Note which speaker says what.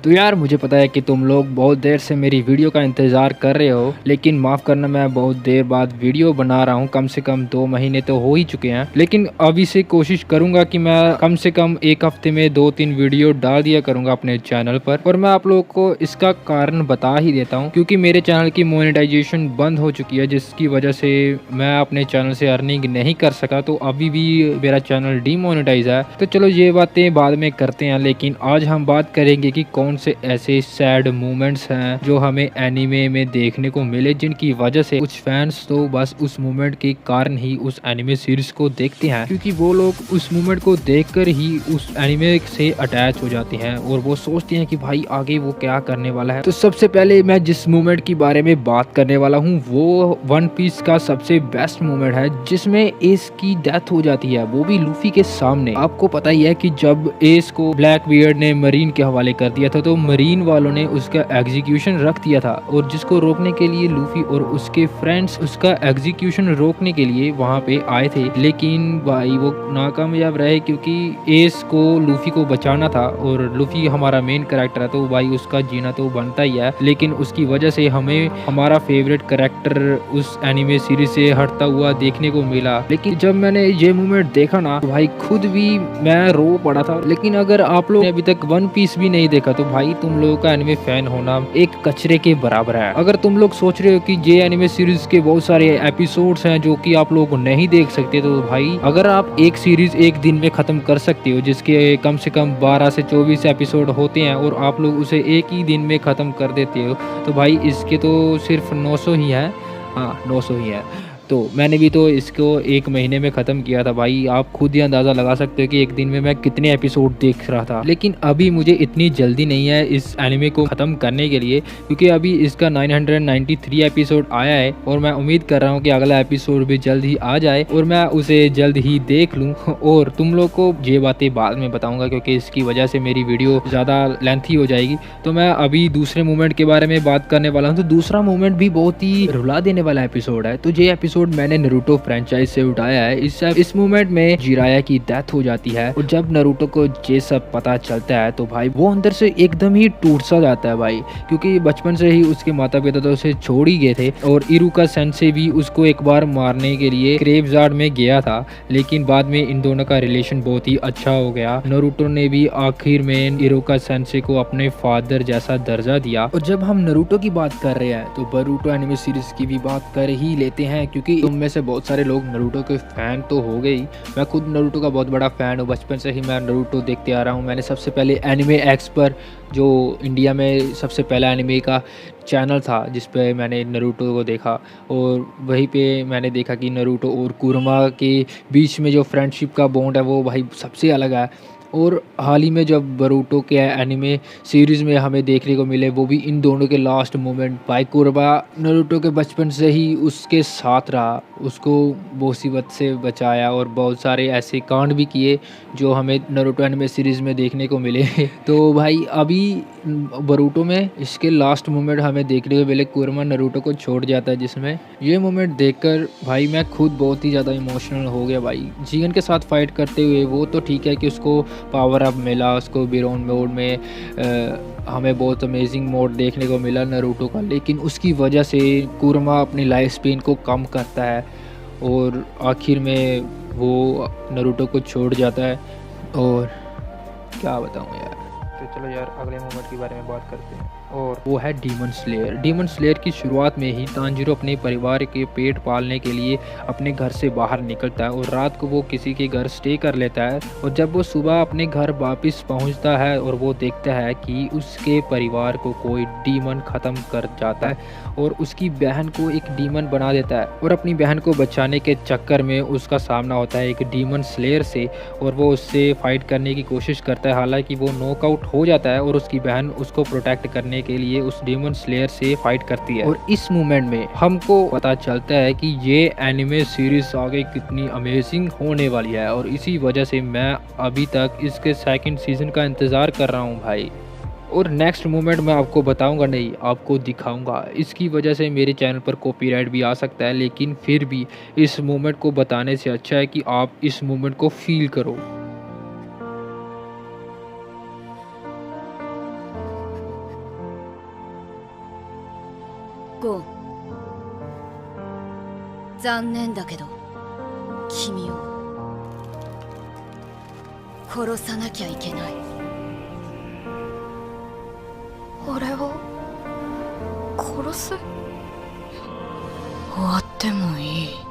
Speaker 1: तो यार मुझे पता है कि तुम लोग बहुत देर से मेरी वीडियो का इंतज़ार कर रहे हो, लेकिन माफ़ करना मैं बहुत देर बाद वीडियो बना रहा हूँ। कम से कम 2 महीने तो हो ही चुके हैं, लेकिन अभी से कोशिश करूँगा कि मैं कम से कम 1 हफ्ते में 2-3 वीडियो डाल दिया करूँगा अपने चैनल पर। और मैं आप लोगों को इसका कारण बता ही देता हूँ, क्योंकि मेरे चैनल की मोनेटाइजेशन बंद हो चुकी है, जिसकी वजह से मैं अपने चैनल से अर्निंग नहीं कर सका। तो अभी भी मेरा चैनल डीमोनेटाइज है। तो चलो ये बातें बाद में करते हैं, लेकिन आज हम बात करेंगे कि कौन से ऐसे सैड मोमेंट्स हैं जो हमें एनीमे में देखने को मिले, जिनकी वजह से कुछ फैंस तो बस उस मोमेंट के कारण ही उस एनीमे सीरीज को देखते हैं, क्योंकि वो लोग उस मोमेंट को देखकर ही उस एनीमे से अटैच हो जाते हैं और वो सोचते हैं कि भाई आगे वो क्या करने वाला है। तो सबसे पहले मैं जिस मोमेंट के बारे में बात करने वाला हूँ वो वन पीस का सबसे बेस्ट मोमेंट है, जिसमें एस की डेथ हो जाती है, वो भी लूफी के सामने। आपको पता ही है कि जब एस को ब्लैक बियर्ड ने मरीन के हवाले कर दिया था, तो मरीन वालों ने उसका एग्जीक्यूशन रख दिया था, और जिसको रोकने के लिए लूफी और उसके फ्रेंड्स उसका एग्जीक्यूशन रोकने के लिए वहां पे आए थे, लेकिन भाई वो नाकामयाब रहे, क्योंकि एस को लूफी को बचाना था और लूफी हमारा मेन कैरेक्टर है, तो भाई उसका जीना तो बनता ही है। लेकिन उसकी वजह से हमें हमारा फेवरेट कैरेक्टर उस एनिमे सीरीज से हटता हुआ देखने को मिला। लेकिन जब मैंने ये मूवमेंट देखा ना, तो भाई खुद भी मैं रो पड़ा था। लेकिन अगर आप लोग ने अभी तक वन पीस भी नहीं देखा, तो भाई तुम लोगों का एनिमे फैन होना एक कचरे के बराबर है। अगर तुम लोग सोच रहे हो कि ये एनिमे सीरीज के बहुत सारे एपिसोड्स हैं जो कि आप लोग नहीं देख सकते, तो भाई अगर आप एक सीरीज एक दिन में खत्म कर सकते हो, जिसके कम से कम 12 से 24 एपिसोड होते हैं, और आप लोग उसे एक ही दिन में खत्म कर देते हो, तो भाई इसके तो सिर्फ 900 ही है। हाँ 900 ही है। तो मैंने भी तो इसको 1 महीने में ख़त्म किया था। भाई आप खुद ही अंदाज़ा लगा सकते हो कि एक दिन में मैं कितने एपिसोड देख रहा था। लेकिन अभी मुझे इतनी जल्दी नहीं है इस एनिमे को ख़त्म करने के लिए, क्योंकि अभी इसका 993 एपिसोड आया है, और मैं उम्मीद कर रहा हूँ कि अगला एपिसोड भी जल्द ही आ जाए और मैं उसे जल्द ही देख लूँ। और तुम लोग को ये बातें बाद में बताऊँगा, क्योंकि इसकी वजह से मेरी वीडियो ज़्यादा लेंथी हो जाएगी। तो मैं अभी दूसरे मूवमेंट के बारे में बात करने वाला हूँ। तो दूसरा मूवमेंट भी बहुत ही रुला देने वाला एपिसोड है। तो ये एपिसोड मैंने नारुतो फ्रेंचाइज से उठाया है। इस मूवमेंट में जिराया की डेथ हो जाती है, और जब नारुतो को ये सब पता चलता है, तो भाई वो अंदर से एकदम ही टूट सा जाता है भाई, क्योंकि बचपन से ही उसके माता पिता तो उसे छोड़ ही गए थे, और इरुका सेंसे भी उसको एक बार मारने के लिए ग्रेवयार्ड में गया था, लेकिन बाद में इन दोनों का रिलेशन बहुत ही अच्छा हो गया। नारुतो ने भी आखिर में इरुका सेंसे को अपने फादर जैसा दर्जा दिया। और जब हम नारुतो की बात कर रहे हैं, तो बोरुतो एनिमे सीरीज की भी बात कर ही लेते हैं, क्योंकि तुम में से बहुत सारे लोग नारुतो के फैन तो हो गए ही। मैं खुद नारुतो का बहुत बड़ा फैन हूँ, बचपन से ही मैं नारुतो देखते आ रहा हूँ। मैंने सबसे पहले एनिमे एक्स पर, जो इंडिया में सबसे पहला एनिमे का चैनल था, जिस पे मैंने नारुतो को देखा, और वहीं पे मैंने देखा कि नारुतो और कुरमा के बीच में जो फ्रेंडशिप का बॉन्ड है वो भाई सबसे अलग है। और हाल ही में जब बोरुतो के एनिमे सीरीज़ में हमें देखने को मिले, वो भी इन दोनों के लास्ट मोमेंट। भाई कुरमा नारुतो के बचपन से ही उसके साथ रहा, उसको मुसीबत से बचाया, और बहुत सारे ऐसे कांड भी किए जो हमें नारुतो एनिमे सीरीज़ में देखने को मिले। तो भाई अभी बोरुतो में इसके लास्ट मोमेंट हमें देखने को मिले, कुरमा नारुतो को छोड़ जाता है, जिसमें ये मोमेंट देखकर भाई मैं खुद बहुत ही ज़्यादा इमोशनल हो गया। भाई जीवन के साथ फाइट करते हुए, वो तो ठीक है कि उसको पावर अप मिला, उसको बिरोन मोड में हमें बहुत अमेजिंग मोड देखने को मिला नारुतो का, लेकिन उसकी वजह से कुरमा अपनी लाइफ स्पेन को कम करता है, और आखिर में वो नारुतो को छोड़ जाता है। और क्या बताऊँ यार। तो चलो यार अगले मोमेंट के बारे में बात करते हैं, और वो है डीमन स्लेयर। डीमन स्लेयर की शुरुआत में ही तांजीरो अपने परिवार के पेट पालने के लिए अपने घर से बाहर निकलता है, और रात को वो किसी के घर स्टे कर लेता है। और जब वो सुबह अपने घर वापस पहुंचता है, और वो देखता है कि उसके परिवार को कोई डीमन ख़त्म कर जाता है, और उसकी बहन को एक डीमन बना देता है, और अपनी बहन को बचाने के चक्कर में उसका सामना होता है एक डीमन स्लेयर से, और वो उससे फाइट करने की कोशिश करता है। हालांकि वो नॉकआउट हो जाता है, और उसकी बहन उसको प्रोटेक्ट करने के लिए उस डीमन स्लेयर से फाइट करती है। और इस मूवमेंट में हमको पता चलता है कि ये एनिमे सीरीज आगे कितनी अमेजिंग होने वाली है, और इसी वजह से मैं अभी तक इसके सेकंड सीजन का इंतज़ार कर रहा हूँ भाई। और नेक्स्ट मोमेंट मैं आपको बताऊंगा नहीं, आपको दिखाऊंगा। इसकी वजह से मेरे चैनल पर कॉपीराइट भी आ सकता है, लेकिन फिर भी इस मोमेंट को बताने से अच्छा है कि आप इस मोमेंट को फील करो।
Speaker 2: ゴン、残念だけど君を殺さなきゃいけない。
Speaker 3: 俺を殺す？終わってもいい。